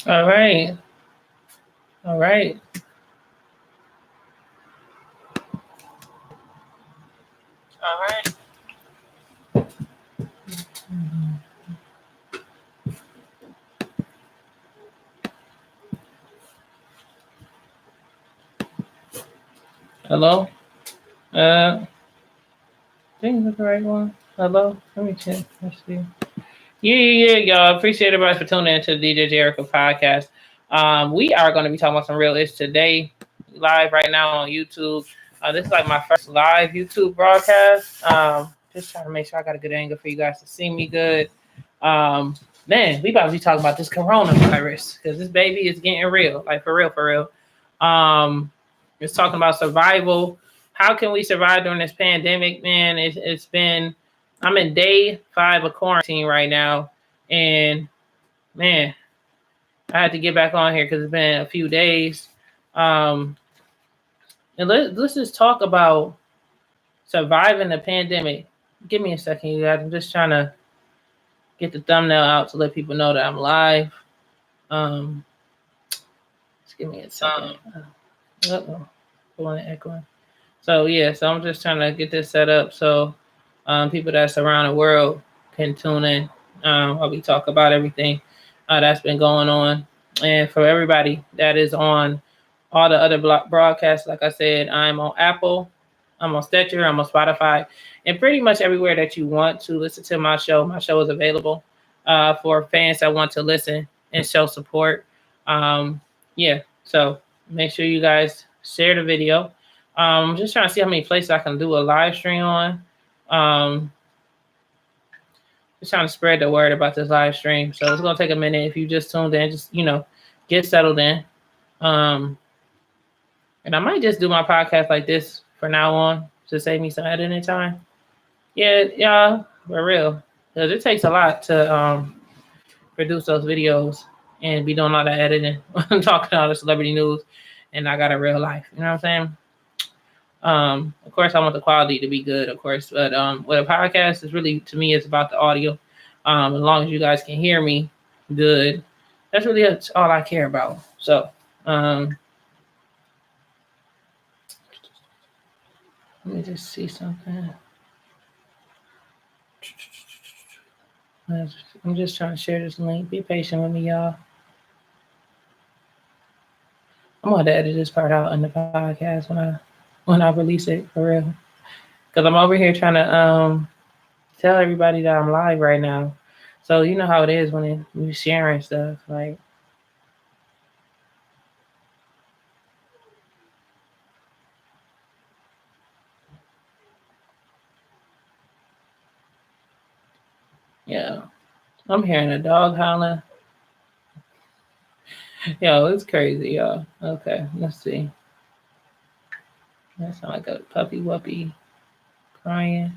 All right. All right. All right. Hello. I think that's the right one. Hello. Let me check. Let's see. Yeah. Y'all. Appreciate everybody for tuning into the DJ Jericho podcast. We are going to be talking about some real ish today, live right now on YouTube. This is like my first live YouTube broadcast. Just trying to make sure I got a good angle for you guys to see me good. Um, Man, we about to be talking about this coronavirus because this baby is getting real, like for real, for real. Um, it's talking about survival. How can we survive during this pandemic, man? It's been, I'm in day 5 of quarantine right now, and man, I had to get back on here because it's been a few days. Um, and let's just talk about surviving the pandemic. Give me a second, you guys. I'm just trying to get the thumbnail out to let people know that I'm live. Um, just give me a second. Uh-oh. Pulling and echoing. So yeah, so I'm just trying to get this set up so people that's around the world can tune in while we talk about everything that's been going on. And for everybody that is on all the other broadcasts, like I said, I'm on Apple, I'm on Stitcher, I'm on Spotify, and pretty much everywhere that you want to listen to my show. My show is available for fans that want to listen and show support. Yeah, so make sure you guys share the video. I'm just trying to see how many places I can do a live stream on. Um, just trying to spread the word about this live stream. So it's gonna take a minute. If you just tuned in, just get settled in. And I might just do my podcast like this for now on to save me some editing time. Yeah, for real. Because it takes a lot to produce those videos and be doing all that editing, talking all the celebrity news, and I got a real life. You know what I'm saying? Of course, I want the quality to be good, of course, but with a podcast, is really to me, it's about the audio. As long as you guys can hear me good, that's all I care about. So, let me just see something. I'm just trying to share this link. Be patient with me, y'all. I'm gonna edit this part out in the podcast when I release it for real. Cause I'm over here trying to tell everybody that I'm live right now. So you know how it is when you sharing stuff. Like, yeah, I'm hearing a dog howling. Yo, it's crazy, y'all. Okay, let's see. That sounds like a puppy wuppy crying.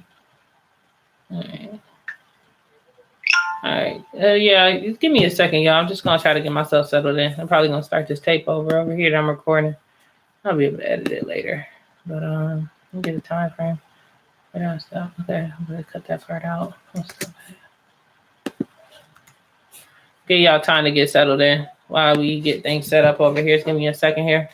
All right. All right. Yeah, just give me a second, y'all. I'm just gonna try to get myself settled in. I'm probably gonna start this tape over here that I'm recording. I'll be able to edit it later. But let me get a time frame. Stuff. Okay, I'm gonna cut that part out. Give y'all time to get settled in while we get things set up over here. Just give me a second here.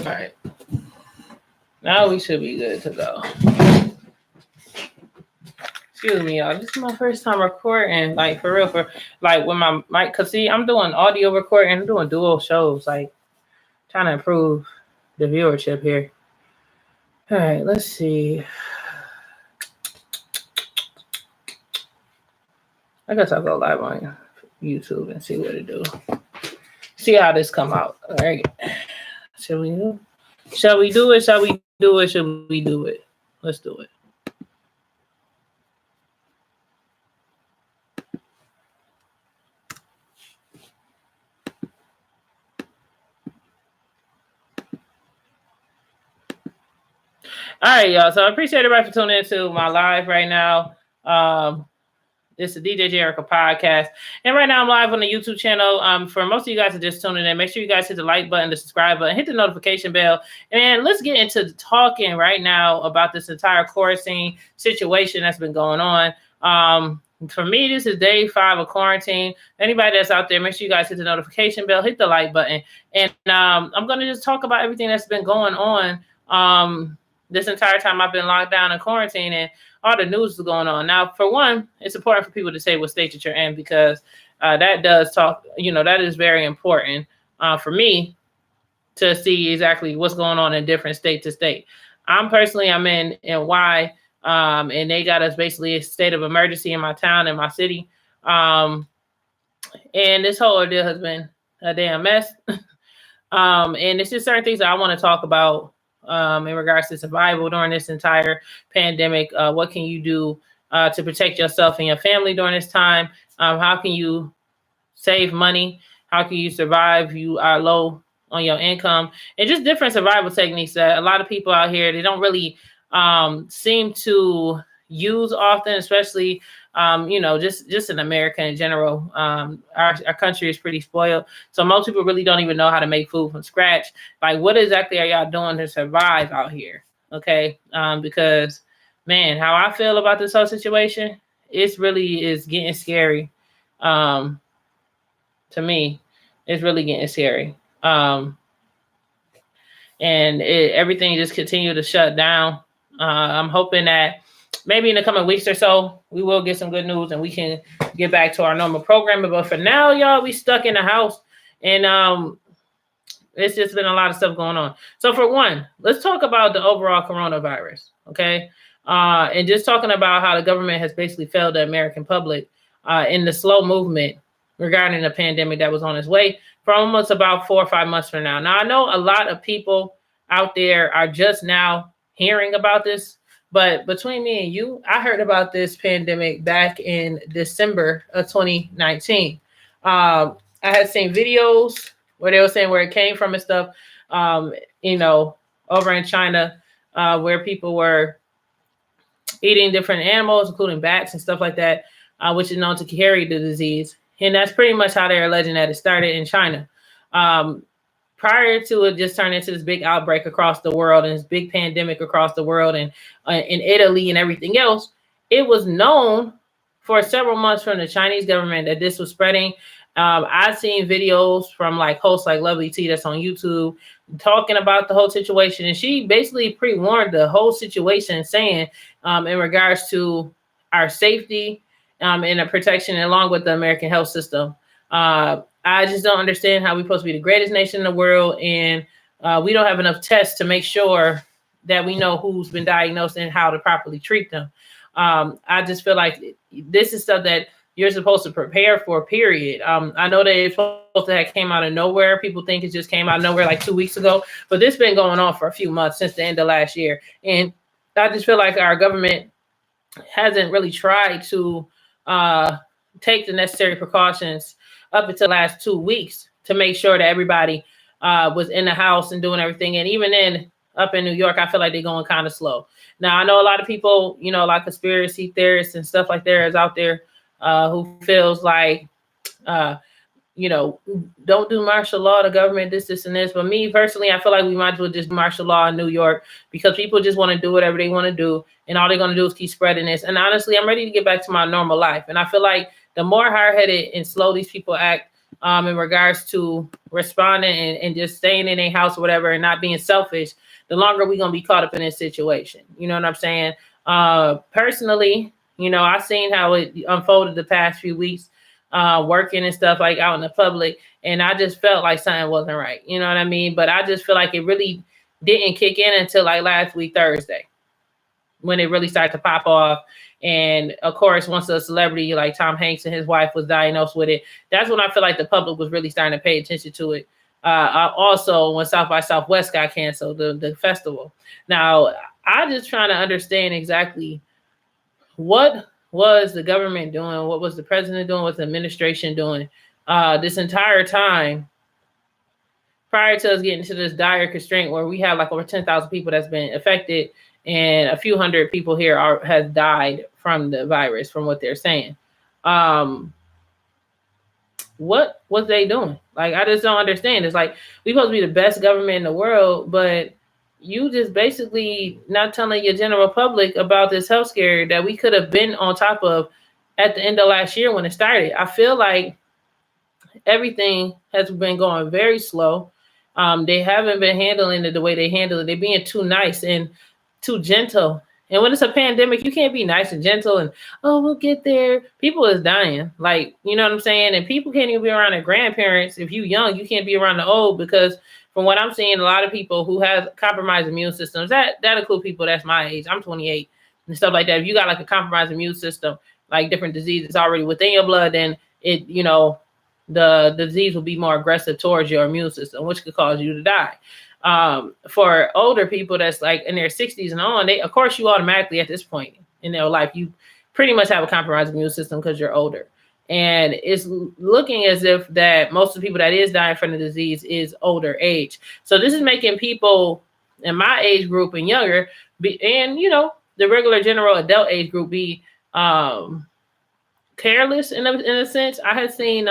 All right. Now we should be good to go. Excuse me, y'all. This is my first time recording, like for real, for like with my mic. Cause see, I'm doing audio recording. I'm doing dual shows, like trying to improve the viewership here. All right, let's see. I guess I'll go live on YouTube and see what it do. See how this come out. All right. Shall we do? Shall we do it? Shall we do it? Shall we do it? Let's do it. All right, y'all. So I appreciate everybody for tuning into my live right now. This is the DJ Jericho podcast. And right now I'm live on the YouTube channel. For most of you guys that are just tuning in, make sure you guys hit the like button, the subscribe button, hit the notification bell. And let's get into talking right now about this entire quarantine situation that's been going on. For me, this is day 5 of quarantine. Anybody that's out there, make sure you guys hit the notification bell, hit the like button. And I'm going to just talk about everything that's been going on this entire time I've been locked down in quarantine, and all the news is going on. Now, for one, it's important for people to say what state that you're in, because that does talk, that is very important for me to see exactly what's going on in different state to state. I'm in NY, and they got us basically a state of emergency in my town, in my city. And this whole ordeal has been a damn mess. And it's just certain things that I want to talk about in regards to survival during this entire pandemic. What can you do to protect yourself and your family during this time? How can you save money? How can you survive? You are low on your income, and just different survival techniques that a lot of people out here, they don't really seem to use often, especially just in America in general. Our country is pretty spoiled, so most people really don't even know how to make food from scratch. Like, what exactly are y'all doing to survive out here? Okay, because man, how I feel about this whole situation, it's really is getting scary. To me, it's really getting scary. And everything just continue to shut down. I'm hoping that maybe in the coming weeks or so, we will get some good news and we can get back to our normal programming. But for now, y'all, we stuck in the house, and it's just been a lot of stuff going on. So for one, let's talk about the overall coronavirus, okay? And just talking about how the government has basically failed the American public in the slow movement regarding the pandemic that was on its way for almost about 4 or 5 months from now. Now, I know a lot of people out there are just now hearing about this, but between me and you, I heard about this pandemic back in December of 2019. I had seen videos where they were saying where it came from and stuff, over in China, where people were eating different animals, including bats and stuff like that, which is known to carry the disease. And that's pretty much how they're alleging that it started in China. Prior to it just turning into this big outbreak across the world and this big pandemic across the world and in Italy and everything else, it was known for several months from the Chinese government that this was spreading. I've seen videos from like hosts like Lovely T that's on YouTube talking about the whole situation. And she basically pre-warned the whole situation, saying in regards to our safety and the protection along with the American health system. I just don't understand how we're supposed to be the greatest nation in the world, and we don't have enough tests to make sure that we know who's been diagnosed and how to properly treat them. I just feel like this is stuff that you're supposed to prepare for, period. I know that it's supposed to have came out of nowhere. People think it just came out of nowhere like 2 weeks ago, but this has been going on for a few months since the end of last year. And I just feel like our government hasn't really tried to take the necessary precautions up until the last 2 weeks to make sure that everybody was in the house and doing everything. And even up in New York, I feel like they're going kind of slow. Now, I know a lot of people, like conspiracy theorists and stuff like that is out there who feels like, don't do martial law, the government, this, and this. But me personally, I feel like we might as well just do martial law in New York, because people just want to do whatever they want to do. And all they're going to do is keep spreading this. And honestly, I'm ready to get back to my normal life. And I feel like the more hard-headed and slow these people act in regards to responding and just staying in their house or whatever and not being selfish, the longer we're going to be caught up in this situation. You know what I'm saying? Personally, I've seen how it unfolded the past few weeks, working and stuff like out in the public. And I just felt like something wasn't right. You know what I mean? But I just feel like it really didn't kick in until like last week, Thursday, when it really started to pop off. And of course, once a celebrity like Tom Hanks and his wife was diagnosed with it, that's when I feel like the public was really starting to pay attention to it. Also when South by Southwest got canceled, the festival. Now, I just trying to understand exactly what was the government doing, what was the president doing, what the administration doing this entire time prior to us getting to this dire constraint where we have like over 10,000 people that's been affected and a few hundred people here have died from the virus, from what they're saying. What was they doing? Like, I just don't understand. It's like, we supposed to be the best government in the world, but you just basically not telling your general public about this health scare that we could have been on top of at the end of last year when it started. I feel like everything has been going very slow. They haven't been handling it the way they handle it. They're being too nice and too gentle. And when it's a pandemic, you can't be nice and gentle and, oh, we'll get there. People is dying. Like, you know what I'm saying? And people can't even be around their grandparents. If you're young, you can't be around the old, because from what I'm seeing, a lot of people who have compromised immune systems, that include people that's my age. I'm 28 and stuff like that. If you got like a compromised immune system, like different diseases already within your blood, then it, you know, the disease will be more aggressive towards your immune system, which could cause you to die. For older people that's like in their 60s and on, they, of course, you automatically at this point in their life, you pretty much have a compromised immune system because you're older. And it's looking as if that most of the people that is dying from the disease is older age. So this is making people in my age group and younger and, you know, the regular general adult age group be careless in a sense. I had seen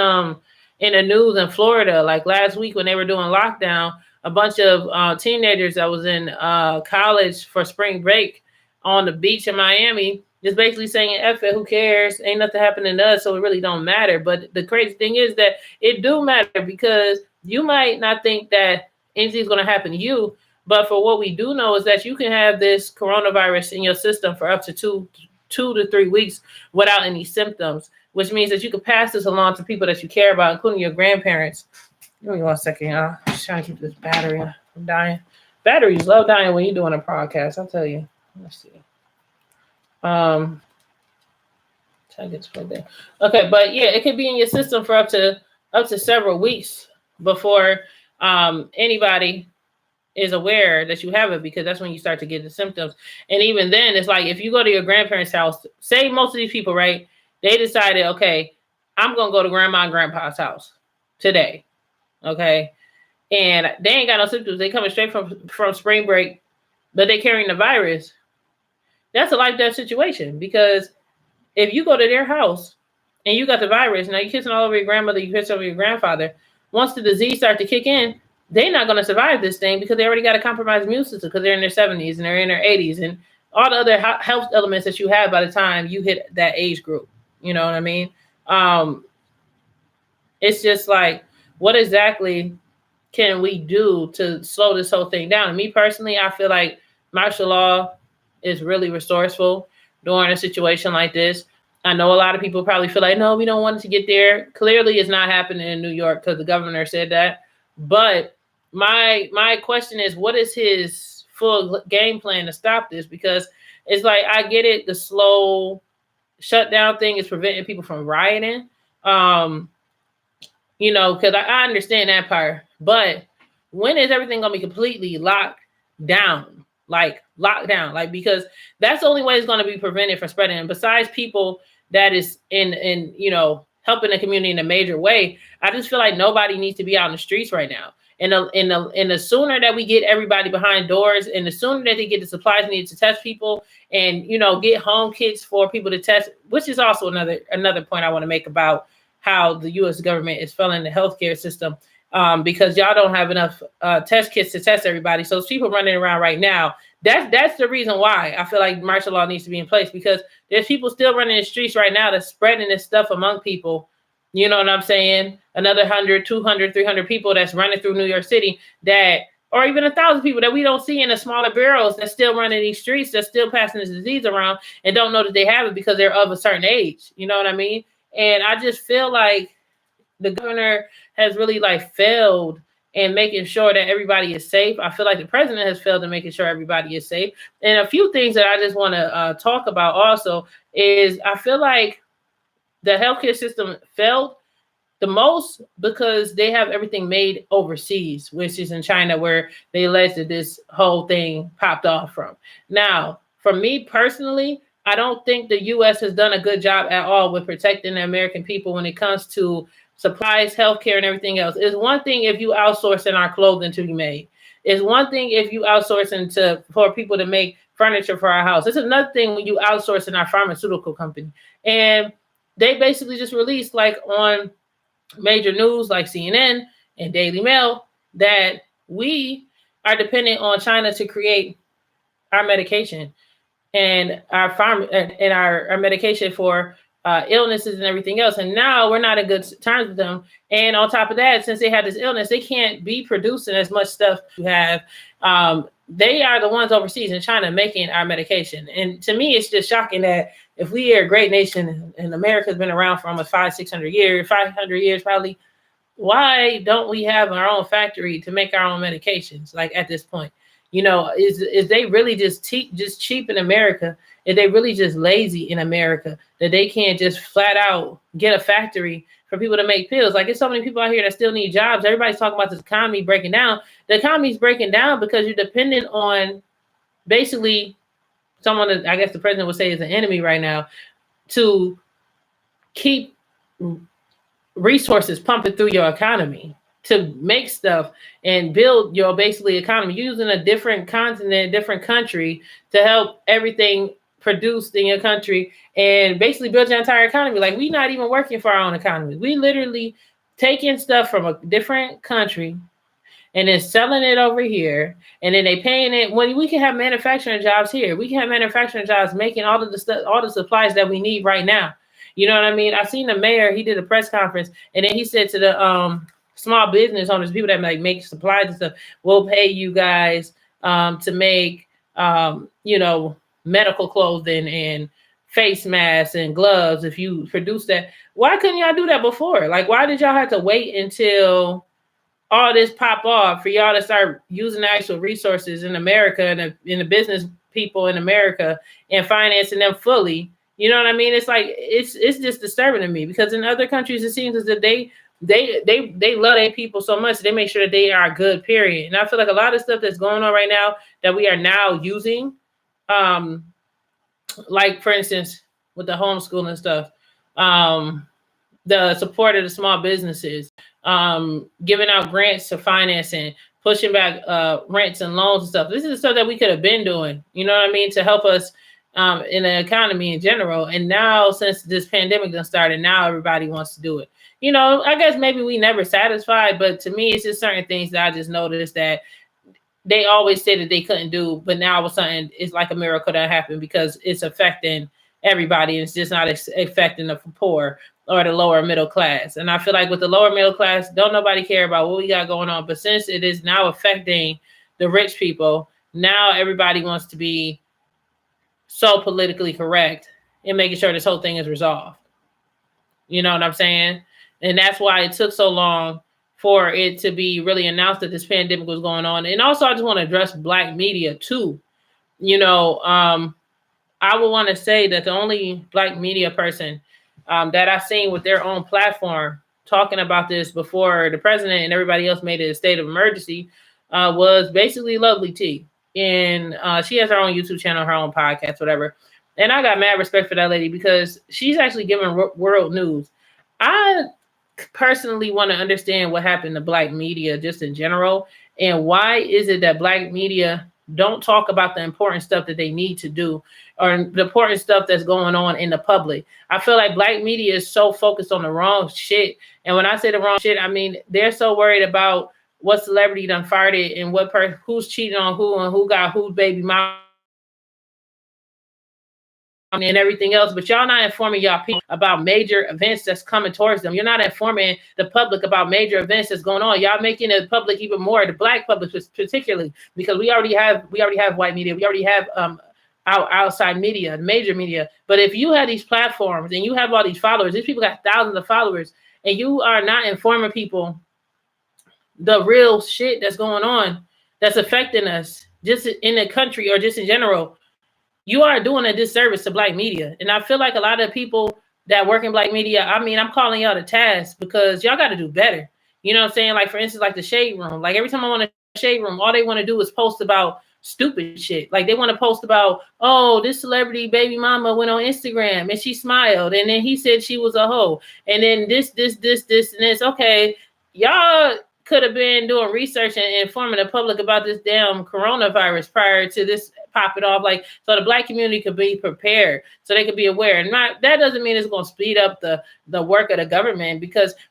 in the news in Florida, like last week when they were doing lockdown, a bunch of teenagers that was in college for spring break on the beach in Miami, just basically saying, F it, who cares? Ain't nothing happening to us, so it really don't matter. But the crazy thing is that it do matter, because you might not think that anything's going to happen to you, but for what we do know is that you can have this coronavirus in your system for up to two to 3 weeks without any symptoms, which means that you could pass this along to people that you care about, including your grandparents. Give me 1 second, y'all. I'm just trying to keep this battery from dying. Batteries love dying when you're doing a podcast, I'll tell you. Let's see. Try to get to there. Okay, but yeah, it could be in your system for up to several weeks before anybody is aware that you have it, because that's when you start to get the symptoms. And even then, it's like if you go to your grandparents' house, say most of these people, right, they decided, okay, I'm going to go to grandma and grandpa's house today, okay? And they ain't got no symptoms. They coming straight from spring break, but they carrying the virus. That's a life-death situation, because if you go to their house and you got the virus, now you're kissing all over your grandmother, you kiss over your grandfather, once the disease starts to kick in, they're not going to survive this thing, because they already got a compromised immune system, because they're in their 70s and they're in their 80s and all the other health elements that you have by the time you hit that age group. You know what I mean? It's just like, what exactly can we do to slow this whole thing down? And me personally, I feel like martial law is really resourceful during a situation like this. I know a lot of people probably feel like, no, we don't want it to get there. Clearly, it's not happening in New York because the governor said that. But my question is, what is his full game plan to stop this? Because it's like, I get it, the slow shutdown thing is preventing people from rioting. You know, because I understand that part. But when is everything going to be completely locked down? Like, because that's the only way it's going to be prevented from spreading. And besides people that is in you know, helping the community in a major way, I just feel like nobody needs to be out in the streets right now. And the sooner that we get everybody behind doors, and the sooner that they get the supplies needed to test people, and, you know, get home kits for people to test, which is also another point I want to make about how the U.S. government is failing the healthcare system, because y'all don't have enough test kits to test everybody. So people running around right now. That's the reason why I feel like martial law needs to be in place, because there's people still running the streets right now that's spreading this stuff among people. You know what I'm saying? Another 100, 200, 300 people that's running through New York City, that, or even 1,000 people that we don't see in the smaller boroughs that's still running these streets, that's still passing this disease around and don't know that they have it because they're of a certain age. You know what I mean? And I just feel like the governor has really like failed in making sure that everybody is safe. I feel like the president has failed in making sure everybody is safe. And a few things that I just want to talk about also is, I feel like the healthcare system failed The most because they have everything made overseas, which is in China, where they alleged this whole thing popped off from. Now, for me personally, I don't think the U.S. has done a good job at all with protecting the American people when it comes to supplies, healthcare, and everything else. It's one thing if you outsource in our clothing to be made. It's one thing if you outsource into for people to make furniture for our house. It's another thing when you outsource in our pharmaceutical company. And they basically just released like on major news like CNN and Daily Mail that we are dependent on China to create our medication and our our medication for illnesses and everything else. And now we're not in good terms with them. And on top of that, since they had this illness, they can't be producing as much stuff you have. They are the ones overseas in China making our medication. And to me, it's just shocking that if we are a great nation and America's been around for almost 500 years probably, why don't we have our own factory to make our own medications? Like at this point, you know, is they really just cheap in America? Is they really just lazy in America that they can't just flat out get a factory for people to make pills? Like, there's so many people out here that still need jobs. Everybody's talking about this economy breaking down. The economy's breaking down because you're dependent on basically someone that I guess the president would say is an enemy right now to keep resources pumping through your economy to make stuff and build your basically economy. You're using a different continent, different country to help everything produced in your country and basically build your entire economy. Like, we're not even working for our own economy. We literally taking stuff from a different country and then selling it over here, and then they paying it when we can have manufacturing jobs here. We can have manufacturing jobs making all of the stuff, all the supplies that we need right now. You know what I mean? I seen the mayor, he did a press conference, and then he said to the small business owners, people that like make supplies and stuff, we'll pay you guys to make you know, medical clothing and face masks and gloves if you produce that. Why couldn't y'all do that before? Like, why did y'all have to wait until all this pop off for y'all to start using the actual resources in America and in the business people in America and financing them fully? You know what I mean? It's like, it's just disturbing to me because in other countries, it seems as if they love their people so much, they make sure that they are good, period. And I feel like a lot of stuff that's going on right now that we are now using, like for instance, with the homeschooling stuff, the support of the small businesses, giving out grants to financing, pushing back rents and loans and stuff. This is the stuff that we could have been doing, you know what I mean, to help us in the economy in general. And now, since this pandemic done started, now everybody wants to do it. You know, I guess maybe we never satisfied, but to me, it's just certain things that I just noticed that they always said that they couldn't do, but now all of a sudden it's like a miracle that happened because it's affecting everybody and it's just not affecting the poor or the lower middle class. And I feel like with the lower middle class, don't nobody care about what we got going on. But since it is now affecting the rich people, now everybody wants to be so politically correct and making sure this whole thing is resolved. You know what I'm saying? And that's why it took so long for it to be really announced that this pandemic was going on. And also, I just want to address Black media too. You know, I would want to say that the only Black media person that I've seen with their own platform talking about this before the president and everybody else made it a state of emergency was basically Lovely T. And she has her own YouTube channel, her own podcast, whatever. And I got mad respect for that lady because she's actually giving world news. I personally want to understand what happened to Black media just in general. And why is it that Black media don't talk about the important stuff that they need to do or the important stuff that's going on in the public? I feel like Black media is so focused on the wrong shit. And when I say the wrong shit, I mean, they're so worried about what celebrity done farted and what who's cheating on who and who got whose baby mom and everything else, but y'all not informing y'all people about major events that's coming towards them. You're not informing the public about major events that's going on. Y'all making the public even more, the Black public particularly, because we already have white media, we already have our outside media, major media. But if you have these platforms and you have all these followers, these people got thousands of followers, and you are not informing people the real shit that's going on, that's affecting us just in the country or just in general, you are doing a disservice to Black media. And I feel like a lot of people that work in black media, I mean, I'm calling y'all to task because y'all got to do better. You know what I'm saying? Like, for instance, like the Shade Room. Like, every time I'm on a Shade Room, all they want to do is post about stupid shit. Like, they want to post about, oh, this celebrity baby mama went on Instagram and she smiled, and then he said she was a hoe, and then this, and this. Okay, y'all could have been doing research and informing the public about this damn coronavirus prior to this popping off, like, so the black community could be prepared, so they could be aware. And that doesn't mean it's going to speed up the work of the government,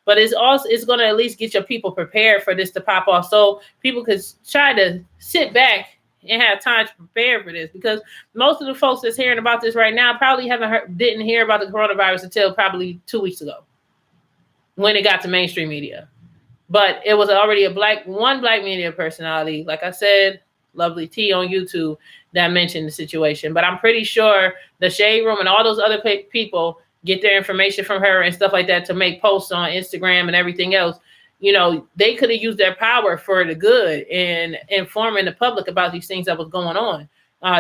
but it's going to at least get your people prepared for this to pop off, so people could try to sit back and have time to prepare for this, because most of the folks that's hearing about this right now probably didn't hear about the coronavirus until probably 2 weeks ago when it got to mainstream media. But it was already one black media personality, like I said, Lovely T on YouTube, that mentioned the situation. But I'm pretty sure the Shade Room and all those other people get their information from her and stuff like that to make posts on Instagram and everything else. You know, they could have used their power for the good in informing the public about these things that was going on,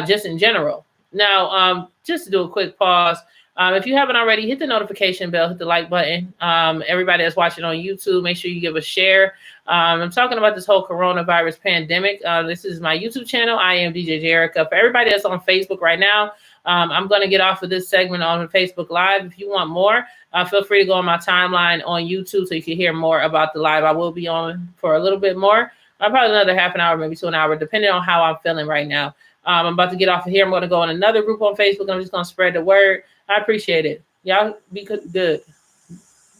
just in general. Now, just to do a quick pause, if you haven't already, hit the notification bell, hit the like button. Everybody that's watching on YouTube, make sure you give a share. I'm talking about this whole coronavirus pandemic. This is my YouTube channel. I am DJ Jerica. For everybody that's on Facebook right now, I'm going to get off of this segment on Facebook Live. If you want more, feel free to go on my timeline on YouTube so you can hear more about the live. I will be on for a little bit more, probably another half an hour, maybe to an hour, depending on how I'm feeling right now. I'm about to get off of here. I'm going to go in another group on Facebook, and I'm just going to spread the word. I appreciate it. Y'all be good.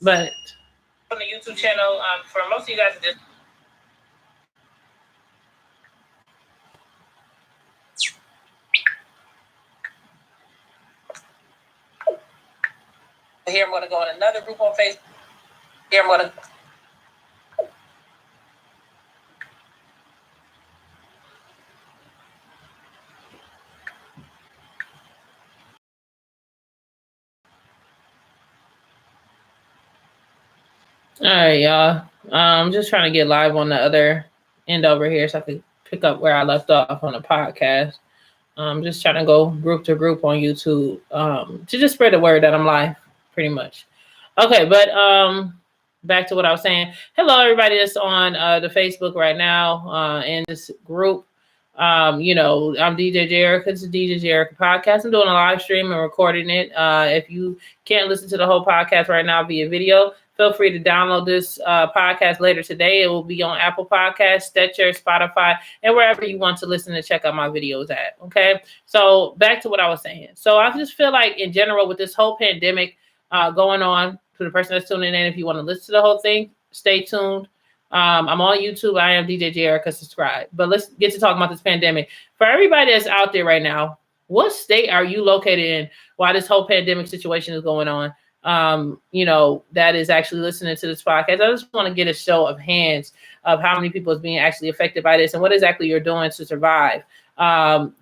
But on the YouTube channel, for most of you guys, just here, I'm going to go in another group on Facebook. Here, I'm going to. All right, y'all. I'm just trying to get live on the other end over here so I could pick up where I left off on the podcast. I'm just trying to go group to group on YouTube to just spread the word that I'm live, pretty much. Okay, but back to what I was saying. Hello, everybody that's on the Facebook right now in this group. You know, I'm DJ Jerica. It's a DJ Jerica podcast. I'm doing a live stream and recording it. If you can't listen to the whole podcast right now via video, feel free to download this podcast later today. It will be on Apple Podcasts, Stitcher, Spotify, and wherever you want to listen and check out my videos at. Okay, so back to what I was saying. So I just feel like in general with this whole pandemic going on, to the person that's tuning in, if you want to listen to the whole thing, stay tuned. I'm on YouTube. I am DJ Jerica. Subscribe. But let's get to talking about this pandemic. For everybody that's out there right now, what state are you located in while this whole pandemic situation is going on? You know, that is actually listening to this podcast. I just want to get a show of hands of how many people is being actually affected by this and what exactly you're doing to survive.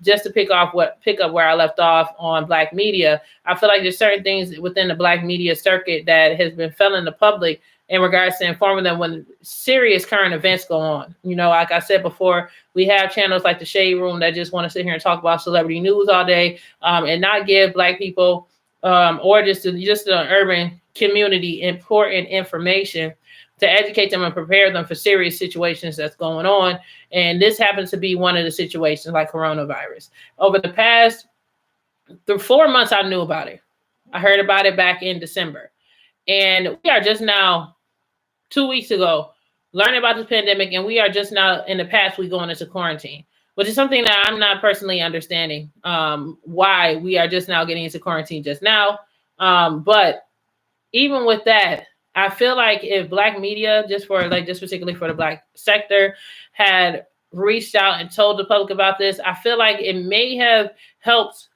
Just to pick up where I left off on black media, I feel like there's certain things within the black media circuit that has been failing the public in regards to informing them when serious current events go on. You know, like I said before, we have channels like the Shade Room that just want to sit here and talk about celebrity news all day and not give black people or just the urban community important information to educate them and prepare them for serious situations that's going on. And this happens to be one of the situations like coronavirus. Over the past 4 months, I knew about it. I heard about it back in December. And we are just now, 2 weeks ago, learning about this pandemic, and we are just now in the past week going into quarantine, which is something that I'm not personally understanding why we are just now getting into quarantine just now. But even with that, I feel like if black media, just particularly for the black sector, had reached out and told the public about this, I feel like it may have helped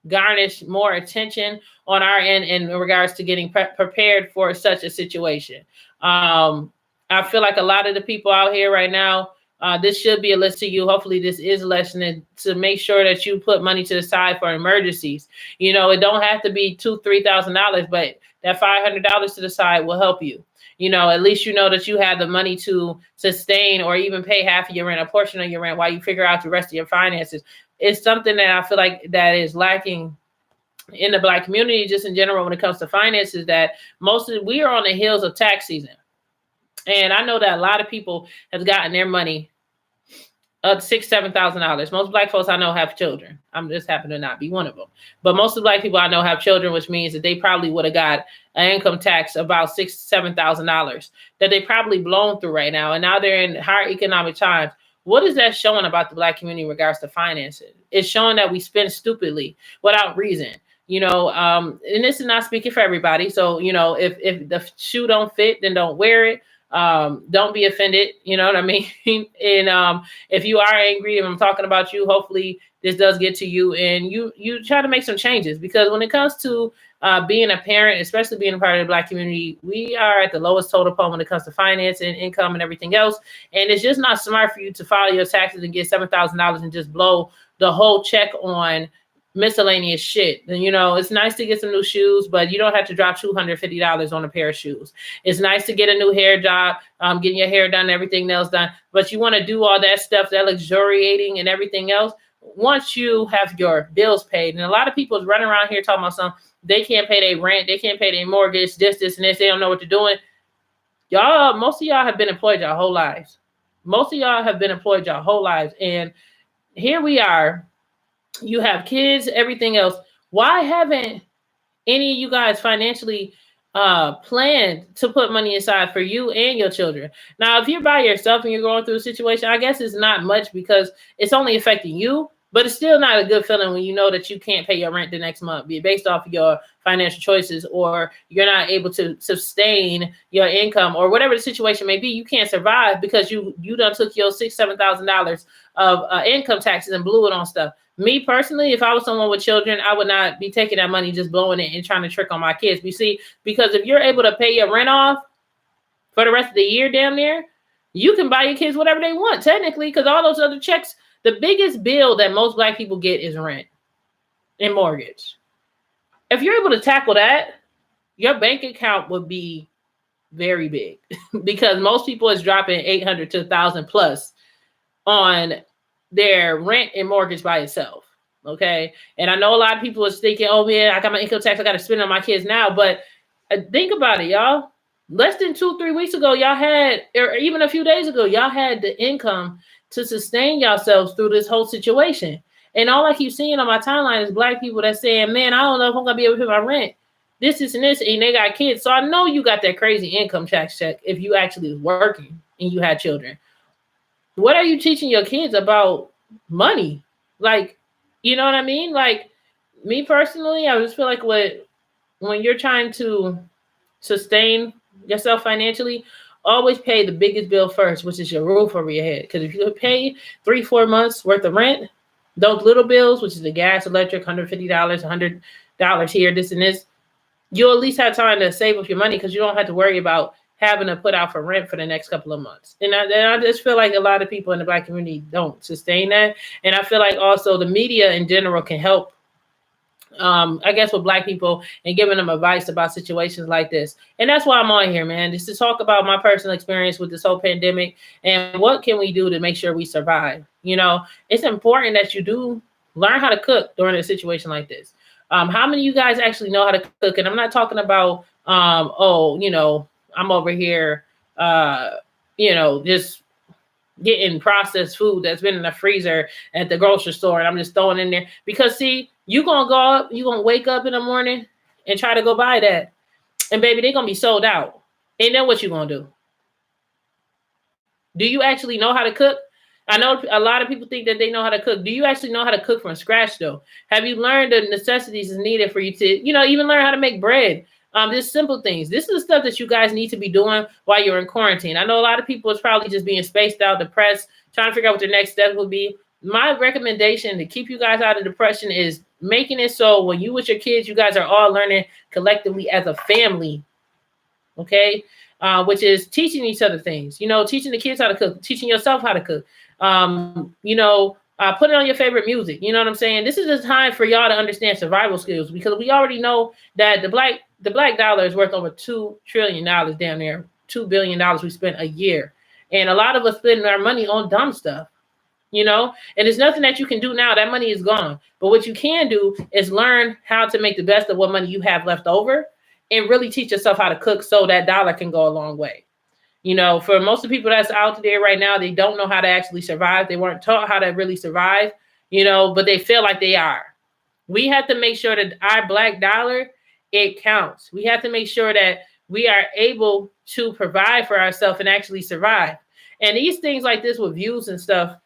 garnish more attention on our end in regards to getting prepared for such a situation. I feel like a lot of the people out here right now, this should be a list to you. Hopefully this is a lesson to make sure that you put money to the side for emergencies. You know, it don't have to be $2,000-$3,000, but that $500 to the side will help you. You know, at least you know that you have the money to sustain or even pay half of your rent, a portion of your rent, while you figure out the rest of your finances. It's something that I feel like that is lacking in the Black community, just in general, when it comes to finances, that we are on the heels of tax season. And I know that a lot of people have gotten their money up $6,000, $7,000. Most Black folks I know have children. I'm just happen to not be one of them. But most of the Black people I know have children, which means that they probably would have got an income tax about $6,000, $7,000 that they probably blown through right now. And now they're in higher economic times. What is that showing about the Black community in regards to finances? It's showing that we spend stupidly without reason. And this is not speaking for everybody. So, if the shoe don't fit, then don't wear it. Don't be offended. You know what I mean? And if you are angry and I'm talking about you, hopefully this does get to you and you try to make some changes, because when it comes to being a parent, especially being a part of the Black community, we are at the lowest total point when it comes to finance and income and everything else. And it's just not smart for you to file your taxes and get $7,000 and just blow the whole check on miscellaneous shit. And it's nice to get some new shoes, but you don't have to drop $250 on a pair of shoes. It's nice to get a new hair job, getting your hair done, everything else done, but you want to do all that stuff, that luxuriating and everything else, once you have your bills paid. And a lot of people is running around here talking about something. They can't pay their rent, they can't pay their mortgage, this and this. They don't know what they're doing. Most of y'all have been employed your whole lives. And here we are. You have kids, everything else. Why haven't any of you guys financially planned to put money aside for you and your children? Now, if you're by yourself and you're going through a situation, I guess it's not much because it's only affecting you, but it's still not a good feeling when you know that you can't pay your rent the next month, be based off of your financial choices, or you're not able to sustain your income, or whatever the situation may be. You can't survive because you done took your $6,000, $7,000 of income taxes and blew it on stuff. Me personally, if I was someone with children, I would not be taking that money, just blowing it and trying to trick on my kids. You see, because if you're able to pay your rent off for the rest of the year down there, you can buy your kids whatever they want, technically, because all those other checks, the biggest bill that most Black people get is rent and mortgage. If you're able to tackle that, your bank account would be very big because most people is dropping $800 to $1,000 plus on their rent and mortgage by itself. Okay. And I know a lot of people is thinking, oh man, I got my income tax, I got to spend on my kids now. But think about it, y'all. Less than 2-3 weeks ago, y'all had, or even a few days ago, y'all had the income to sustain yourselves through this whole situation. And all I keep seeing on my timeline is Black people that saying, man, I don't know if I'm going to be able to pay my rent. This and this, and they got kids. So I know you got that crazy income tax check if you actually was working and you had children. What are you teaching your kids about money? Like, you know what I mean? Like, me personally, I just feel like when you're trying to sustain yourself financially, always pay the biggest bill first, which is your roof over your head. Because if you pay 3-4 months worth of rent, those little bills, which is the gas, electric, $150, $100 here, this and this, you'll at least have time to save up your money because you don't have to worry about having to put out for rent for the next couple of months. And I just feel like a lot of people in the Black community don't sustain that. And I feel like also the media in general can help, I guess, with Black people and giving them advice about situations like this. And that's why I'm on here, man, just to talk about my personal experience with this whole pandemic and what can we do to make sure we survive. It's important that you do learn how to cook during a situation like this. How many of you guys actually know how to cook? And I'm not talking about, I'm over here, just getting processed food that's been in the freezer at the grocery store and I'm just throwing in there. Because see, you're going to wake up in the morning and try to go buy that. And baby, they're going to be sold out. And then what you going to do? Do you actually know how to cook? I know a lot of people think that they know how to cook. Do you actually know how to cook from scratch though? Have you learned the necessities is needed for you to, even learn how to make bread? Just simple things. This is the stuff that you guys need to be doing while you're in quarantine. I know a lot of people is probably just being spaced out, depressed, trying to figure out what their next step will be. My recommendation to keep you guys out of depression is making it so when you with your kids, you guys are all learning collectively as a family. Okay. Which is teaching each other things, teaching the kids how to cook, teaching yourself how to cook, put it on your favorite music. You know what I'm saying? This is the time for y'all to understand survival skills because we already know that the black dollar is worth over $2 trillion down there, $2 billion we spent a year. And a lot of us spend our money on dumb stuff. And there's nothing that you can do now. That money is gone. But what you can do is learn how to make the best of what money you have left over and really teach yourself how to cook so that dollar can go a long way. For most of the people that's out there right now, they don't know how to actually survive. They weren't taught how to really survive, but they feel like they are. We have to make sure that our Black dollar, it counts. We have to make sure that we are able to provide for ourselves and actually survive. And these things like this with views and stuff,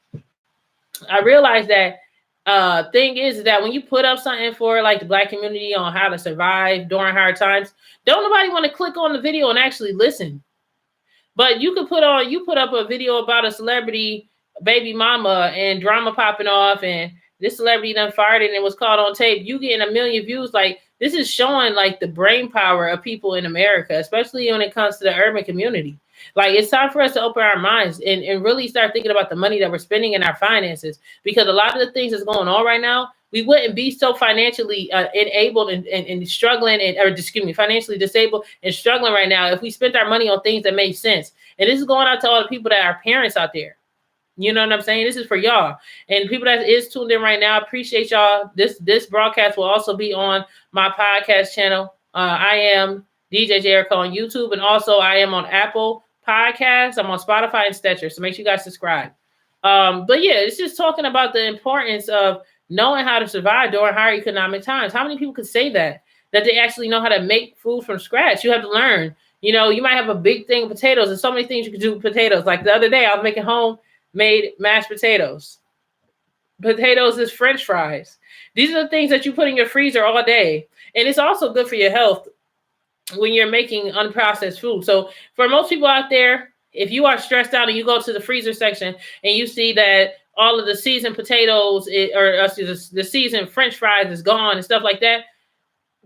I realized that thing is that when you put up something for like the Black community on how to survive during hard times, don't nobody want to click on the video and actually listen. But you put up a video about a celebrity baby mama and drama popping off, and this celebrity done farted and it was caught on tape. You getting 1 million views. Like, this is showing like the brain power of people in America, especially when it comes to the urban community. Like, it's time for us to open our minds and really start thinking about the money that we're spending in our finances, because a lot of the things that's going on right now, we wouldn't be so financially enabled and struggling, financially disabled and struggling right now if we spent our money on things that made sense. And this is going out to all the people that are parents out there. You know what I'm saying? This is for y'all. And people that is tuned in right now, I appreciate y'all. This broadcast will also be on my podcast channel. I am DJ Jericho on YouTube, and also I am on Apple Podcasts. I'm on Spotify and Stitcher, so make sure you guys subscribe. But yeah, it's just talking about the importance of knowing how to survive during higher economic times. How many people could say that they actually know how to make food from scratch? You have to learn. You might have a big thing of potatoes. There's so many things you can do with potatoes. Like the other day, I was making homemade mashed potatoes. Potatoes is French fries. These are the things that you put in your freezer all day. And it's also good for your health when you're making unprocessed food. So for most people out there, if you are stressed out and you go to the freezer section and you see that all of the seasoned potatoes the seasoned French fries is gone and stuff like that,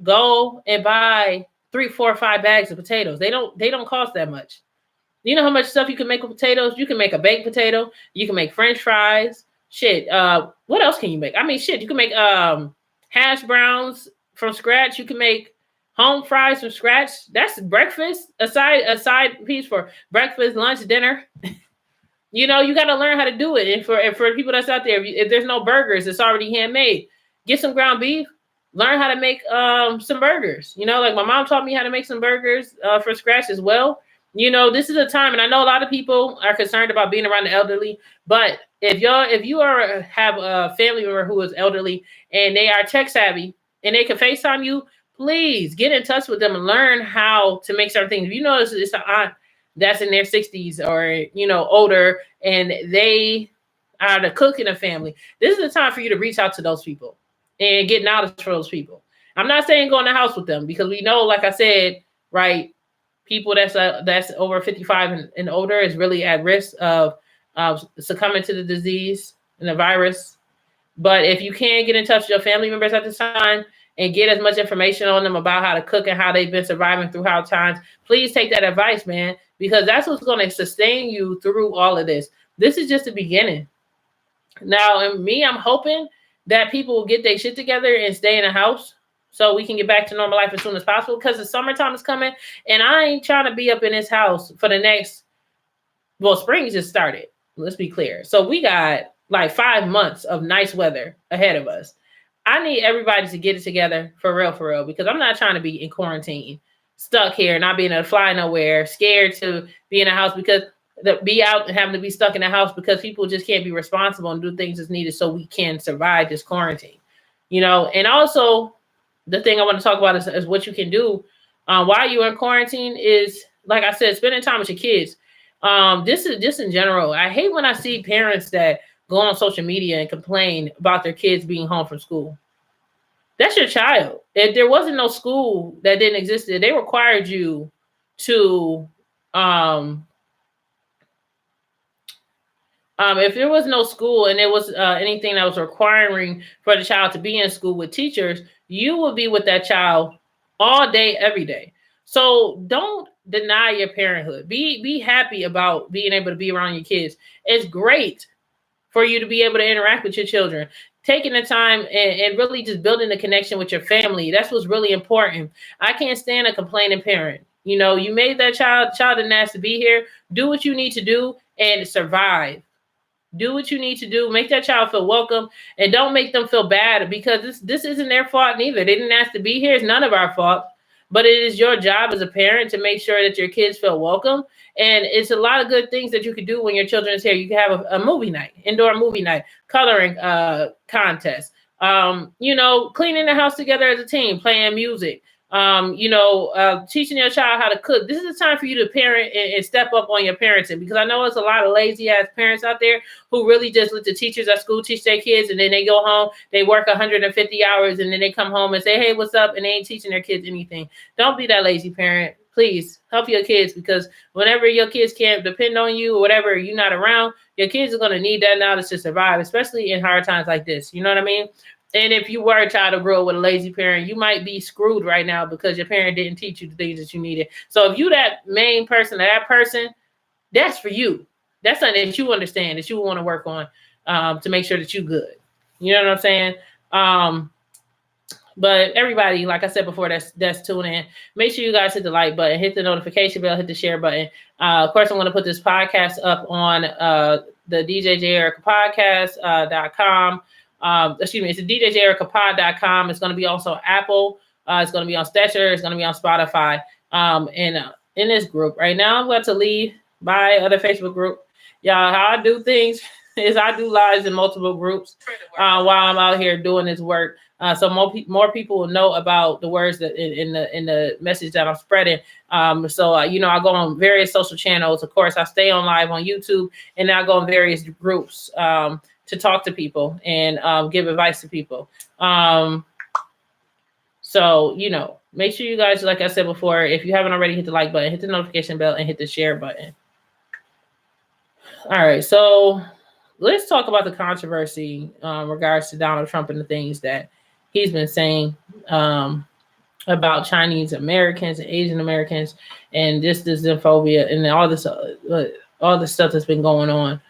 go and buy 3, 4, 5 bags of potatoes. They don't cost that much. You know how much stuff you can make with potatoes? You can make a baked potato. You can make French fries. Shit. What else can you make? I mean, shit. You can make hash browns from scratch. You can make home fries from scratch. That's breakfast. A side piece for breakfast, lunch, dinner. You got to learn how to do it. And for people that's out there, if there's no burgers, it's already handmade. Get some ground beef. Learn how to make some burgers. Like my mom taught me how to make some burgers from scratch as well. This is a time, and I know a lot of people are concerned about being around the elderly, but if you have a family member who is elderly and they are tech savvy and they can FaceTime you, please get in touch with them and learn how to make certain things. If you know it's an aunt that's in their 60s or, older, and they are the cook in the family, this is the time for you to reach out to those people and get knowledge for those people. I'm not saying go in the house with them, because we know, like I said, right, people that's over 55 and older is really at risk of succumbing to the disease and the virus. But if you can get in touch with your family members at this time and get as much information on them about how to cook and how they've been surviving through hard times, please take that advice, man, because that's what's going to sustain you through all of this. This is just the beginning. Now, I'm hoping that people will get their shit together and stay in the house so we can get back to normal life as soon as possible, because the summertime is coming, and I ain't trying to be up in this house for the next, spring just started. Let's be clear. So we got like 5 months of nice weather ahead of us. I need everybody to get it together for real, because I'm not trying to be in quarantine, stuck here, not being able to fly nowhere, scared to be in a house, because be out and having to be stuck in the house because people just can't be responsible and do things as needed so we can survive this quarantine. And also the thing I want to talk about is what you can do while you're in quarantine is, like I said, spending time with your kids. This is just in general. I hate when I see parents that go on social media and complain about their kids being home from school. That's your child. If there wasn't no school that didn't exist, they required you to, if there was no school and there was anything that was requiring for the child to be in school with teachers, you would be with that child all day, every day. So don't deny your parenthood. Be happy about being able to be around your kids. It's great for you to be able to interact with your children. Taking the time and really just building the connection with your family. That's what's really important. I can't stand a complaining parent. You made that child didn't ask to be here. Do what you need to do and survive. Do what you need to do. Make that child feel welcome, and don't make them feel bad, because this isn't their fault neither. They didn't ask to be here. It's none of our fault. But it is your job as a parent to make sure that your kids feel welcome. And it's a lot of good things that you could do when your children is here. You can have a movie night, indoor movie night, coloring contest, cleaning the house together as a team, playing music, teaching your child how to cook. This is the time for you to parent and step up on your parenting, because I know there's a lot of lazy ass parents out there who really just let the teachers at school teach their kids, and then they go home, they work 150 hours, and then they come home and say, hey, what's up? And they ain't teaching their kids anything. Don't be that lazy parent. Please help your kids, because whenever your kids can't depend on you or whatever, you're not around, your kids are going to need that knowledge to survive, especially in hard times like this. You know what I mean? And if you were a child to grow up with a lazy parent, you might be screwed right now because your parent didn't teach you the things that you needed. So if you that main person, that person, that's for you. That's something that you understand, that you want to work on to make sure that you're good. You know what I'm saying? But everybody, like I said before, that's tuning in. Make sure you guys hit the like button, hit the notification bell, hit the share button. Of course, I'm going to put this podcast up on the DJ J Erica podcast.com. It's the DJJericaPod.com. It's going to be also Apple. It's going to be on Stitcher. It's going to be on Spotify. And in this group right now, I'm about to leave my other Facebook group. Y'all, how I do things is I do lives in multiple groups while I'm out here doing this work. So more people will know about the words that in the message that I'm spreading. I go on various social channels. Of course, I stay on live on YouTube, and I go in various groups to talk to people and give advice to people. Make sure you guys, like I said before, if you haven't already, hit the like button, hit the notification bell, and hit the share button. All right, so let's talk about the controversy regards to Donald Trump and the things that he's been saying about Chinese Americans and Asian Americans, and this xenophobia and all this stuff that's been going on.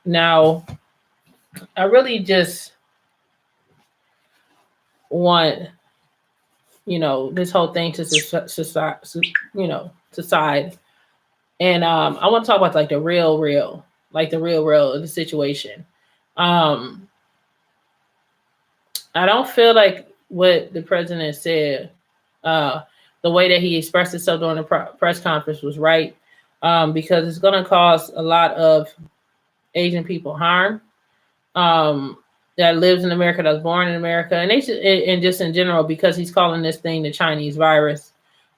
Now, I really just want, this whole thing to side. And I want to talk about like the real of the situation. I don't feel like what the president said, the way that he expressed himself during the press conference was right, because it's going to cause a lot of Asian people harm that lives in America, that's born in America, and just in general, because he's calling this thing the Chinese virus.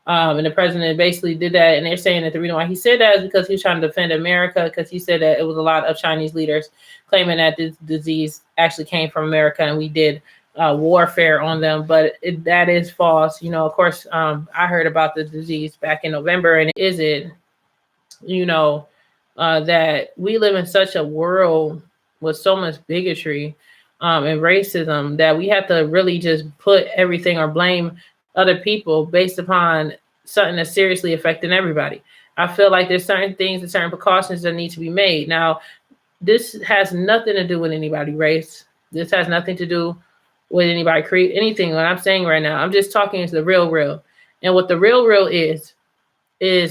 And the president basically did that, and they're saying that the reason why he said that is because he's trying to defend America, because he said that it was a lot of Chinese leaders claiming that this disease actually came from America, and we did warfare on them, but that is false. Of course, I heard about the disease back in November, and is it, that we live in such a world with so much bigotry and racism that we have to really just put everything or blame other people based upon something that's seriously affecting everybody. I feel like there's certain things and certain precautions that need to be made. Now, this has nothing to do with anybody race. This has nothing to do with anybody create anything. What I'm saying right now, I'm just talking to the real. And what the real is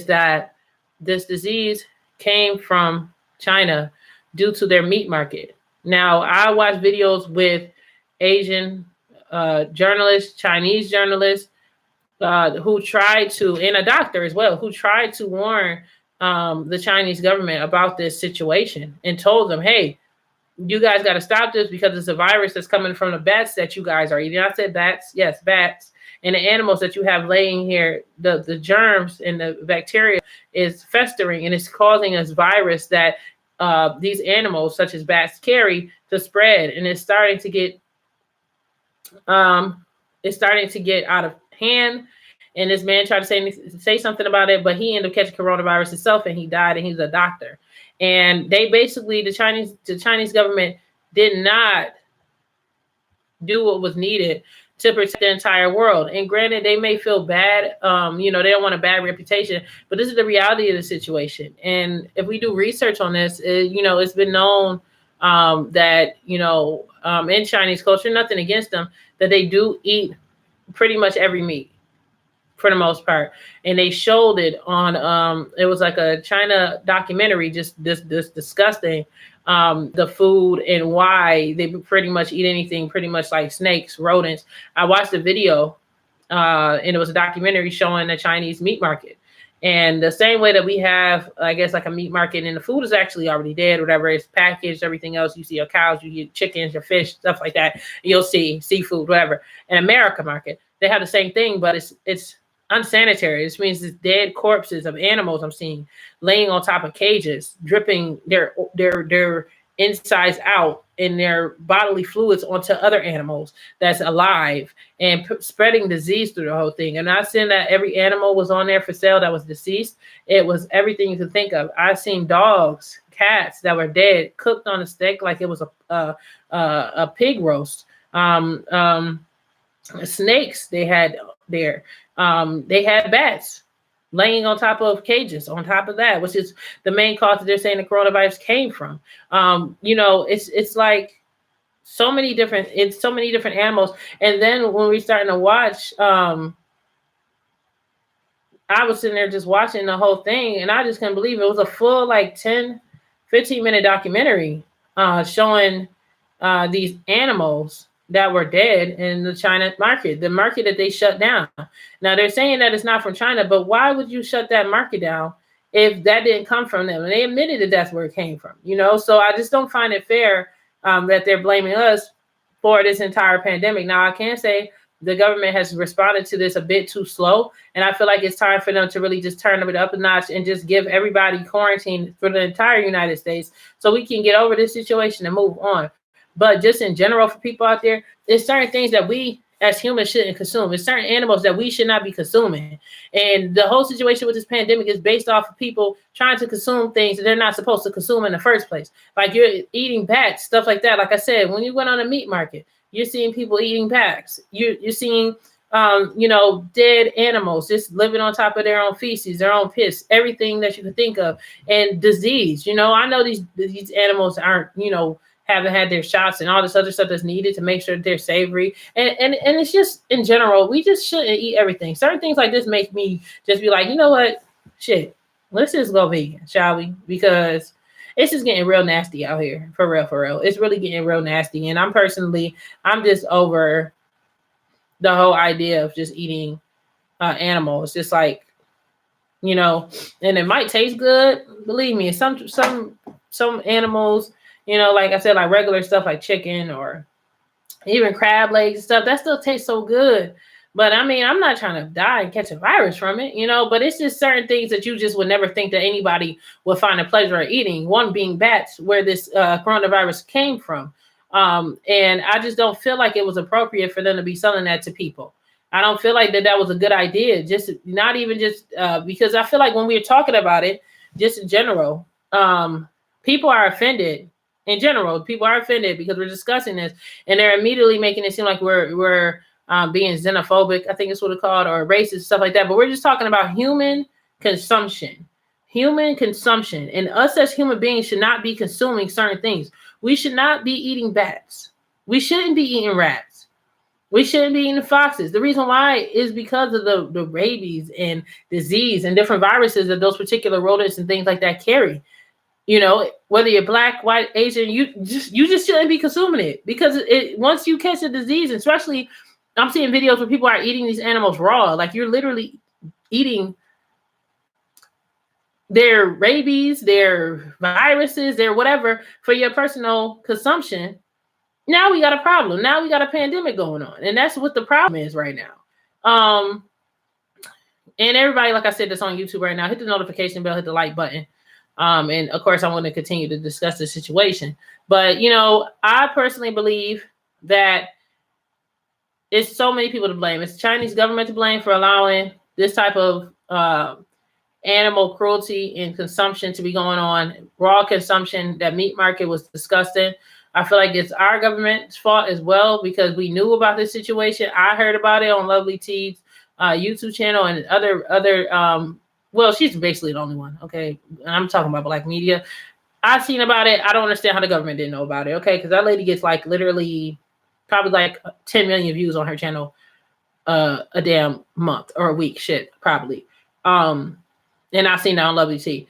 that this disease came from China due to their meat market. Now, I watch videos with Asian journalists, Chinese journalists, who tried to, and a doctor as well, who tried to warn the Chinese government about this situation and told them, hey, you guys got to stop this because it's a virus that's coming from the bats that you guys are eating. I said bats, yes, bats. And the animals that you have laying here, the germs and the bacteria is festering, and it's causing this virus that these animals, such as bats, carry to spread. And it's starting to get out of hand. And this man tried to say something about it, but he ended up catching coronavirus himself, and he died, and he's a doctor. And they basically, the Chinese government did not do what was needed to protect the entire world. And granted, they may feel bad, they don't want a bad reputation, but this is the reality of the situation. And if we do research on this, it's been known that, in Chinese culture, nothing against them, that they do eat pretty much every meat. for the most part, and they showed it on it was like a China documentary, just this disgusting the food and why they pretty much eat anything pretty much like snakes, rodents. I watched the video and it was a documentary showing the Chinese meat market. And the same way that we have, I guess, like a meat market, and the food is actually already dead, whatever, it's packaged, everything else. You see your cows, you get chickens, your fish, stuff like that. You'll see seafood, whatever. An America market, they have the same thing, but it's unsanitary. This means it's dead corpses of animals I'm seeing laying on top of cages, dripping their insides out and their bodily fluids onto other animals that's alive and spreading disease through the whole thing. And I've seen that every animal was on there for sale that was deceased. It was everything you could think of. I've seen dogs, cats that were dead, cooked on a stick like it was a pig roast. Snakes they had there. They had bats laying on top of cages on top of that, which is the main cause that they're saying the coronavirus came from. It's like so many different animals. And then when we starting to watch, I was sitting there just watching the whole thing, and I just couldn't believe it. It was a full like 10, 15-minute documentary showing these animals that were dead in the China market, the market that they shut down. Now they're saying that it's not from China, but why would you shut that market down if that didn't come from them? And they admitted that that's where it came from, So I just don't find it fair that they're blaming us for this entire pandemic. Now I can say the government has responded to this a bit too slow, and I feel like it's time for them to really just turn it up a notch and just give everybody quarantine for the entire United States so we can get over this situation and move on. But just in general, for people out there, there's certain things that we as humans shouldn't consume. There's certain animals that we should not be consuming. And the whole situation with this pandemic is based off of people trying to consume things that they're not supposed to consume in the first place. Like you're eating bats, stuff like that. Like I said, when you went on a meat market, you're seeing people eating bats. You're seeing, dead animals just living on top of their own feces, their own piss, everything that you can think of, and disease. I know these animals aren't, haven't had their shots and all this other stuff that's needed to make sure that they're savory. And it's just, in general, we just shouldn't eat everything. Certain things like this make me just be like, you know what? Shit, let's just go vegan, shall we? Because it's just getting real nasty out here. For real. It's really getting real nasty. And I'm just over the whole idea of just eating animals. Just like, and it might taste good. Believe me, some animals, like I said, like regular stuff like chicken or even crab legs and stuff, that still tastes so good. But I mean, I'm not trying to die and catch a virus from it, but it's just certain things that you just would never think that anybody would find a pleasure in eating. One being bats, where this coronavirus came from. And I just don't feel like it was appropriate for them to be selling that to people. I don't feel like that was a good idea. Just not even just because I feel like when we're talking about it, just in general, people are offended. In general, people are offended because we're discussing this, and they're immediately making it seem like we're being xenophobic, I think it's what it's called, or racist, stuff like that. But we're just talking about human consumption. And us as human beings should not be consuming certain things. We should not be eating bats. We shouldn't be eating rats. We shouldn't be eating foxes. The reason why is because of the rabies and disease and different viruses that those particular rodents and things like that carry. Whether you're black, white, Asian, you just shouldn't be consuming it, because once you catch a disease, especially I'm seeing videos where people are eating these animals raw, like you're literally eating their rabies, their viruses, their whatever for your personal consumption. Now we got a problem. Now we got a pandemic going on, and that's what the problem is right now. And everybody, like I said, that's on YouTube right now, hit the notification bell, hit the like button. And of course, I want to continue to discuss the situation. But, I personally believe that it's so many people to blame. It's the Chinese government to blame for allowing this type of animal cruelty and consumption to be going on. Raw consumption, that meat market was disgusting. I feel like it's our government's fault as well, because we knew about this situation. I heard about it on Lovely Tea's YouTube channel and other well, she's basically the only one, okay? I'm talking about Black media. I've seen about it. I don't understand how the government didn't know about it, okay? Because that lady gets like literally probably like 10 million views on her channel a damn month or a week. Shit, probably. And I've seen that on Lovely T.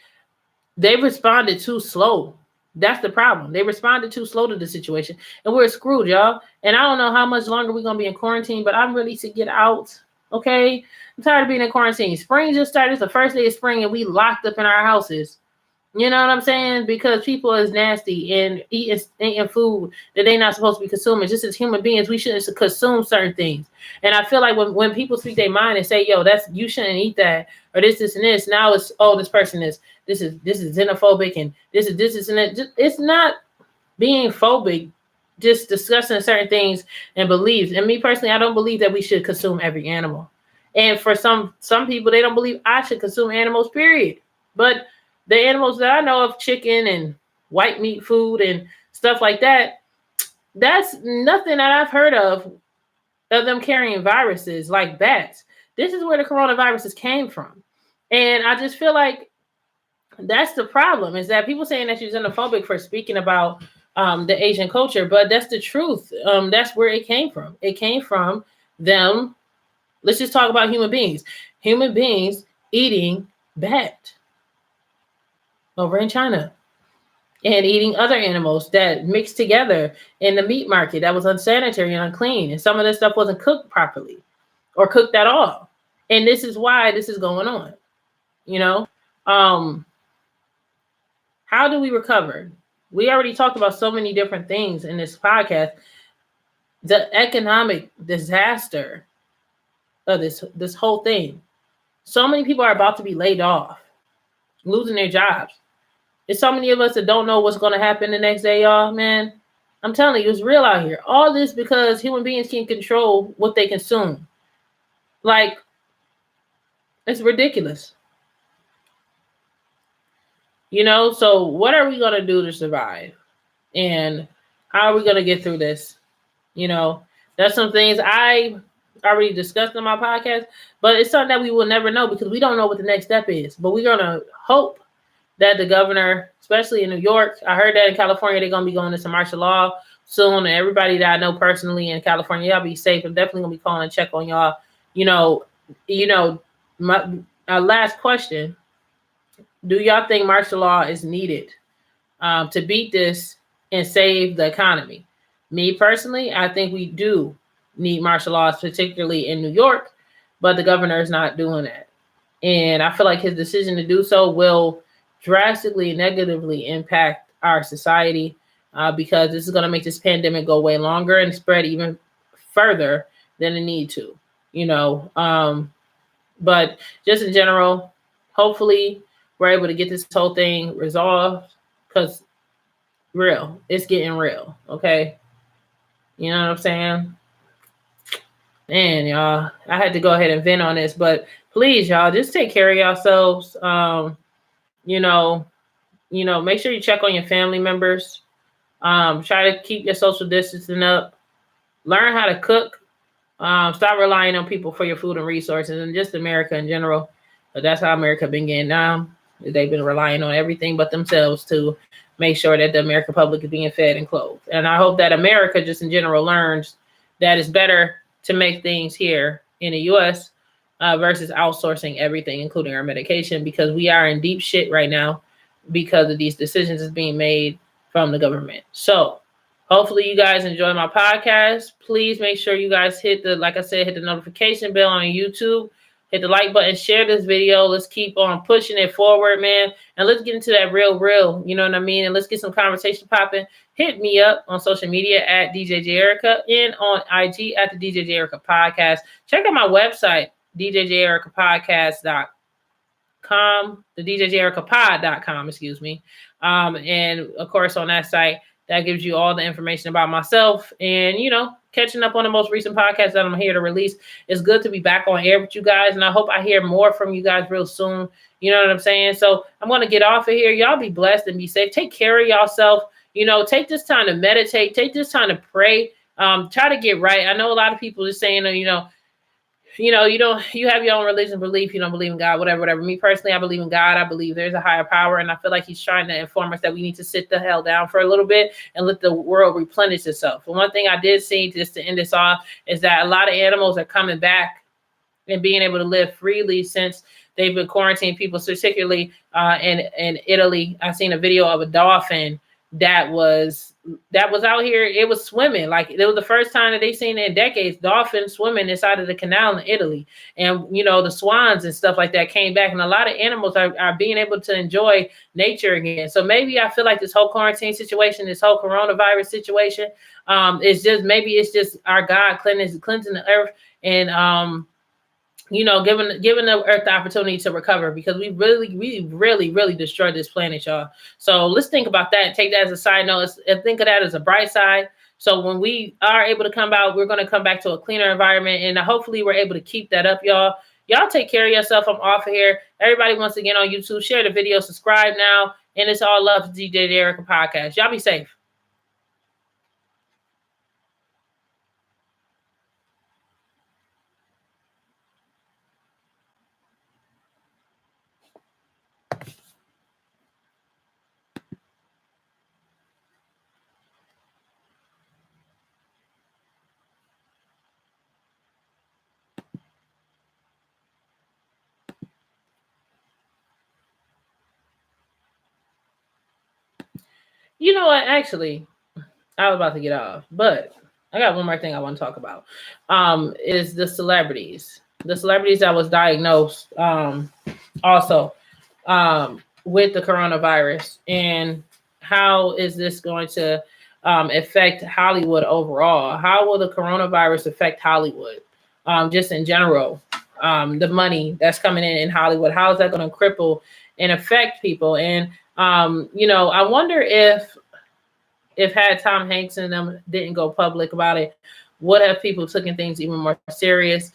They responded too slow. That's the problem. They responded too slow to the situation, and we're screwed, y'all. And I don't know how much longer we're gonna be in quarantine, but I'm ready to get out. Okay, I'm tired of being in quarantine. Spring just started. It's the first day of spring, and we locked up in our houses. You know what I'm saying? Because people is nasty and eating food that they're not supposed to be consuming. Just as human beings, we shouldn't consume certain things. And I feel like when people speak their mind and say, "Yo, that's you shouldn't eat that," or this, and this. Now it's this person is this is xenophobic and this is and that. It's not being phobic, just discussing certain things and beliefs. And me personally, I don't believe that we should consume every animal. And for some people, they don't believe I should consume animals. Period. But the animals that I know of, chicken and white meat food and stuff like that, that's nothing that I've heard of them carrying viruses like bats. This is where the coronaviruses came from. And I just feel like that's the problem, is that people saying that you're xenophobic for speaking about the Asian culture, but that's the truth. That's where it came from. It came from them. Let's just talk about human beings. Human beings eating bat over in China and eating other animals that mixed together in the meat market that was unsanitary and unclean. And some of this stuff wasn't cooked properly or cooked at all. And this is why this is going on. You know, how do we recover? We already talked about so many different things in this podcast. The economic disaster of this whole thing. So many people are about to be laid off, losing their jobs. There's so many of us that don't know what's going to happen the next day, y'all, man. I'm telling you, it's real out here. All this because human beings can't control what they consume. Like, it's ridiculous. You know, so what are we going to do to survive? And how are we going to get through this? You know, that's some things I already discussed on my podcast, but it's something that we will never know because we don't know what the next step is. But we're going to hope that the governor, especially in New York, I heard that in California, they're going to be going into martial law soon. And everybody that I know personally in California, y'all be safe. I'm definitely going to be calling and check on y'all. You know, my last question. Do y'all think martial law is needed to beat this and save the economy? Me personally, I think we do need martial laws, particularly in New York, but the governor is not doing that. And I feel like his decision to do so will drastically negatively impact our society because this is going to make this pandemic go way longer and spread even further than it need to, you know. But just in general, hopefully we're able to get this whole thing resolved because it's getting real. Okay. You know what I'm saying? Man, y'all, I had to go ahead and vent on this, but please, y'all, just take care of yourselves. You know, make sure you check on your family members. Try to keep your social distancing up. Learn how to cook. Stop relying on people for your food and resources, and just America in general. But that's how America been getting down. They've been relying on everything but themselves to make sure that the American public is being fed and clothed. And I hope that America just in general learns that it's better to make things here in the U.S. Versus outsourcing everything, including our medication, because we are in deep shit right now because of these decisions that's being made from the government. So hopefully you guys enjoy my podcast. Please make sure you guys hit the notification bell on YouTube. Hit the like button, share this video. Let's keep on pushing it forward, man. And let's get into that real, you know what I mean? And let's get some conversation popping. Hit me up on social media at DJ J Erica and on IG at the DJ J Erica Podcast. Check out my website, djjericapodcast.com, the djjericapod.com, excuse me. And of course on that site, that gives you all the information about myself and, you know, catching up on the most recent podcast that I'm here to release. It's good to be back on air with you guys. And I hope I hear more from you guys real soon. You know what I'm saying? So I'm going to get off of here. Y'all be blessed and be safe. Take care of yourself. You know, take this time to meditate. Take this time to pray. Try to get right. I know a lot of people are saying, you know, you know, you have your own religion belief, you don't believe in God, whatever. Me personally, I believe in God. I believe there's a higher power, and I feel like he's trying to inform us that we need to sit the hell down for a little bit and let the world replenish itself. And one thing I did see, just to end this off, is that a lot of animals are coming back and being able to live freely since they've been quarantining people, particularly in Italy. I seen a video of a dolphin that was out here. It was swimming. Like, it was the first time that they seen in decades dolphins swimming inside of the canal in Italy. And, you know, the swans and stuff like that came back. And a lot of animals are being able to enjoy nature again. So maybe I feel like this whole quarantine situation, this whole coronavirus situation, it's just our God cleansing the earth and you know, giving the earth the opportunity to recover, because we really destroyed this planet, y'all. So let's think about that and take that as a side note and think of that as a bright side. So when we are able to come out, we're going to come back to a cleaner environment, and hopefully we're able to keep that up, y'all. Y'all take care of yourself. I'm off of here. Everybody, once again, on YouTube, share the video, subscribe now, and it's all love to DJ Erica Podcast. Y'all be safe. You know what? Actually, I was about to get off, but I got one more thing I want to talk about. Is the celebrities. The celebrities that was diagnosed also with the coronavirus, and how is this going to affect Hollywood overall? How will the coronavirus affect Hollywood? Just in general, the money that's coming in Hollywood, how is that going to cripple and affect people? And you know, I wonder if had Tom Hanks and them didn't go public about it, would have people taken things even more serious?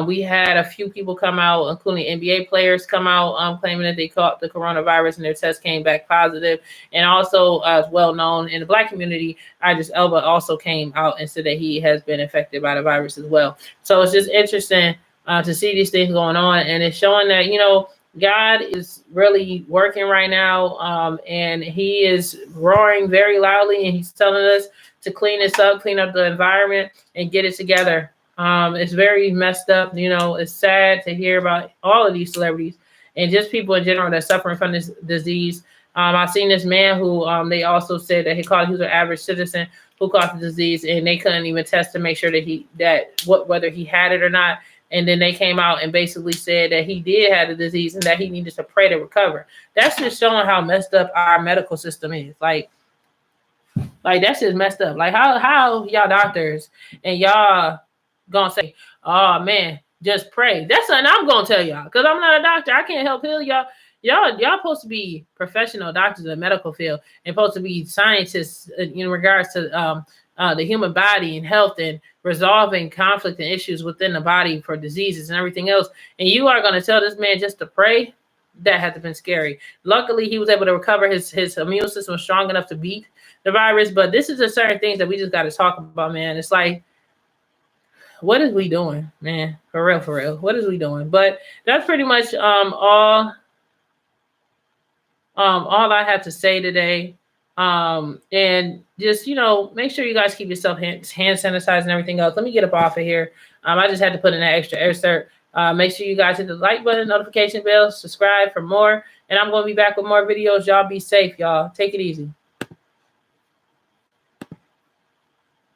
We had a few people come out, including NBA players, come out claiming that they caught the coronavirus and their test came back positive. And also, as well known in the Black community, Idris Elba also came out and said that he has been affected by the virus as well. So it's just interesting to see these things going on, and it's showing that, you know, God is really working right now, and he is roaring very loudly, and he's telling us to clean this up, clean up the environment, and get it together. It's very messed up. You know, it's sad to hear about all of these celebrities and just people in general that's suffering from this disease. I've seen this man who they also said that he was an average citizen who caught the disease, and they couldn't even test to make sure that whether he had it or not. And then they came out and basically said that he did have the disease and that he needed to pray to recover. That's just showing how messed up our medical system is. Like that's just messed up. Like how y'all doctors and y'all gonna say, oh man, just pray. That's something I'm gonna tell y'all, because I'm not a doctor. I can't help heal y'all. Y'all supposed to be professional doctors in the medical field and supposed to be scientists in regards to the human body and health and resolving conflict and issues within the body for diseases and everything else. And you are going to tell this man just to pray? That had to have been scary. Luckily, he was able to recover. His immune system was strong enough to beat the virus. But this is a certain things that we just got to talk about, man. It's like, what is we doing, man? For real. What is we doing? But that's pretty much all I have to say today. And just, you know, make sure you guys keep yourself hand sanitized and everything else. Let me get up off of here. I just had to put in that extra insert. Make sure you guys hit the like button, notification bell, subscribe for more. And I'm going to be back with more videos. Y'all be safe, y'all. Take it easy.